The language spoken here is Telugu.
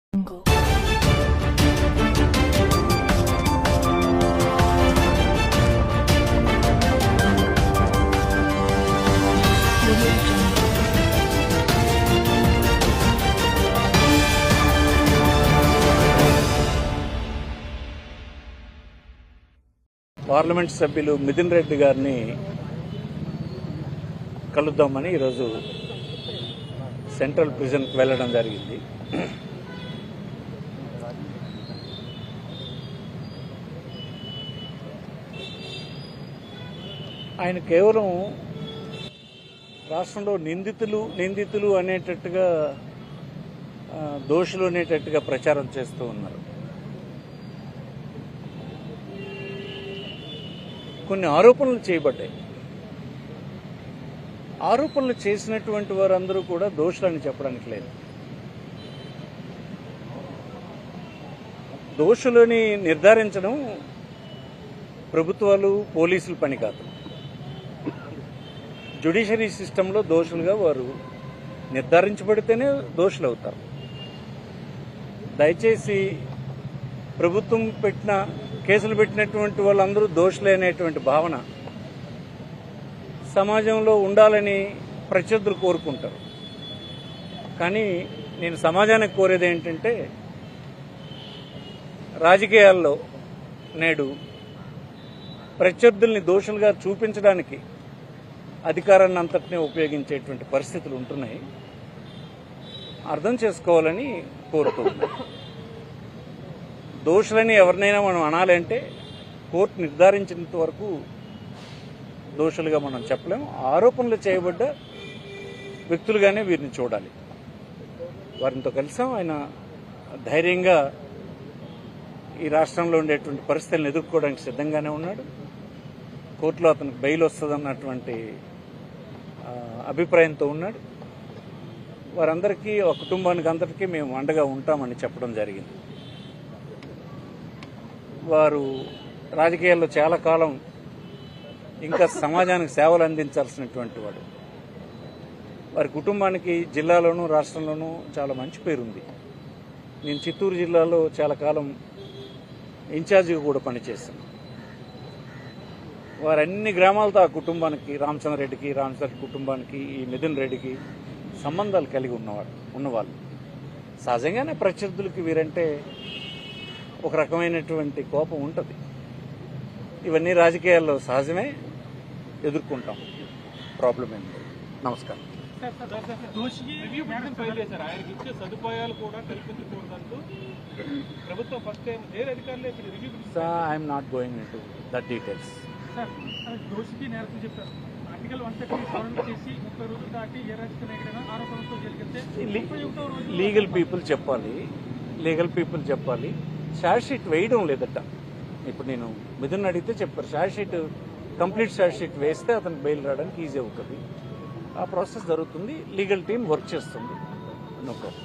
పార్లమెంట్ సభ్యులు మిథున్ రెడ్డి గారిని కలుద్దామని ఈరోజు సెంట్రల్ ప్రిజన్కి వెళ్ళడం జరిగింది. ఆయన కేవలం రాష్ట్రంలో నిందితులు అనేటట్టుగా దోషులు అనేటట్టుగా ప్రచారం చేస్తూ ఉన్నారు. కొన్ని ఆరోపణలు చేయబడ్డాయి. ఆరోపణలు చేసినటువంటి వారందరూ కూడా దోషులని చెప్పడానికి లేదు. దోషులని నిర్ధారించడం ప్రభుత్వాలు పోలీసుల పని కాదు. జ్యుడిషియరీ సిస్టంలో దోషులుగా వారు నిర్ధారించబడితేనే దోషులు అవుతారు. దయచేసి ప్రభుత్వం కేసులు పెట్టినటువంటి వాళ్ళందరూ దోషులే అనేటువంటి భావన సమాజంలో ఉండాలని ప్రత్యర్థులు కోరుకుంటారు. కానీ నేను సమాజానికి కోరేది ఏంటంటే, రాజకీయాల్లో నేడు ప్రత్యర్థుల్ని దోషులుగా చూపించడానికి అధికారాన్ని అంతటినీ ఉపయోగించేటువంటి పరిస్థితులు ఉంటున్నాయి. అర్థం చేసుకోవాలని కోరుతున్నాను. దోషులని ఎవరినైనా మనం అనాలంటే కోర్టు నిర్ధారించినంత వరకు దోషులుగా మనం చెప్పలేము. ఆరోపణలు చేయబడ్డ వ్యక్తులుగానే వీరిని చూడాలి. వారితో కలిసాం. ఆయన ధైర్యంగా ఈ రాష్ట్రంలో ఉండేటువంటి పరిస్థితులను ఎదుర్కోవడానికి సిద్ధంగానే ఉన్నాడు. కోర్టులో అతనికి బెయిల్ వస్తుందన్నటువంటి అభిప్రాయంతో ఉన్నాడు. వారందరికీ, ఆ కుటుంబానికి అందరికీ మేము అండగా ఉంటామని చెప్పడం జరిగింది. వారు రాజకీయాల్లో చాలా కాలం ఇంకా సమాజానికి సేవలు అందించాల్సినటువంటి వాడు. వారి కుటుంబానికి జిల్లాలోనూ రాష్ట్రంలోనూ చాలా మంచి పేరుంది. నేను చిత్తూరు జిల్లాలో చాలా కాలం ఇన్ఛార్జిగా కూడా పనిచేశాను. వారన్ని గ్రామాలతో ఆ కుటుంబానికి, రామచంద్రరెడ్డి కుటుంబానికి, ఈ మిథున్ రెడ్డికి సంబంధాలు కలిగి ఉన్నవాళ్ళు. సహజంగానే ప్రత్యర్థులకి వీరంటే ఒక రకమైనటువంటి కోపం ఉంటుంది. ఇవన్నీ రాజకీయాల్లో సహజమే, ఎదుర్కొంటాం. ప్రాబ్లం ఏం లేదు. నమస్కారం. I'm not going into that details. Legal people చెప్పాలి. ఛార్జ్ షీట్ వేయడం లేదట. ఇప్పుడు నేను మిథున్ అడిగితే చెప్పారు, కంప్లీట్ ఛార్జ్ షీట్ వేస్తే అతనికి బెయిల్ రావడానికి ఈజీ అవుతుంది. ఆ ప్రాసెస్ జరుగుతుంది. లీగల్ టీం వర్క్ చేస్తుంది. No problem.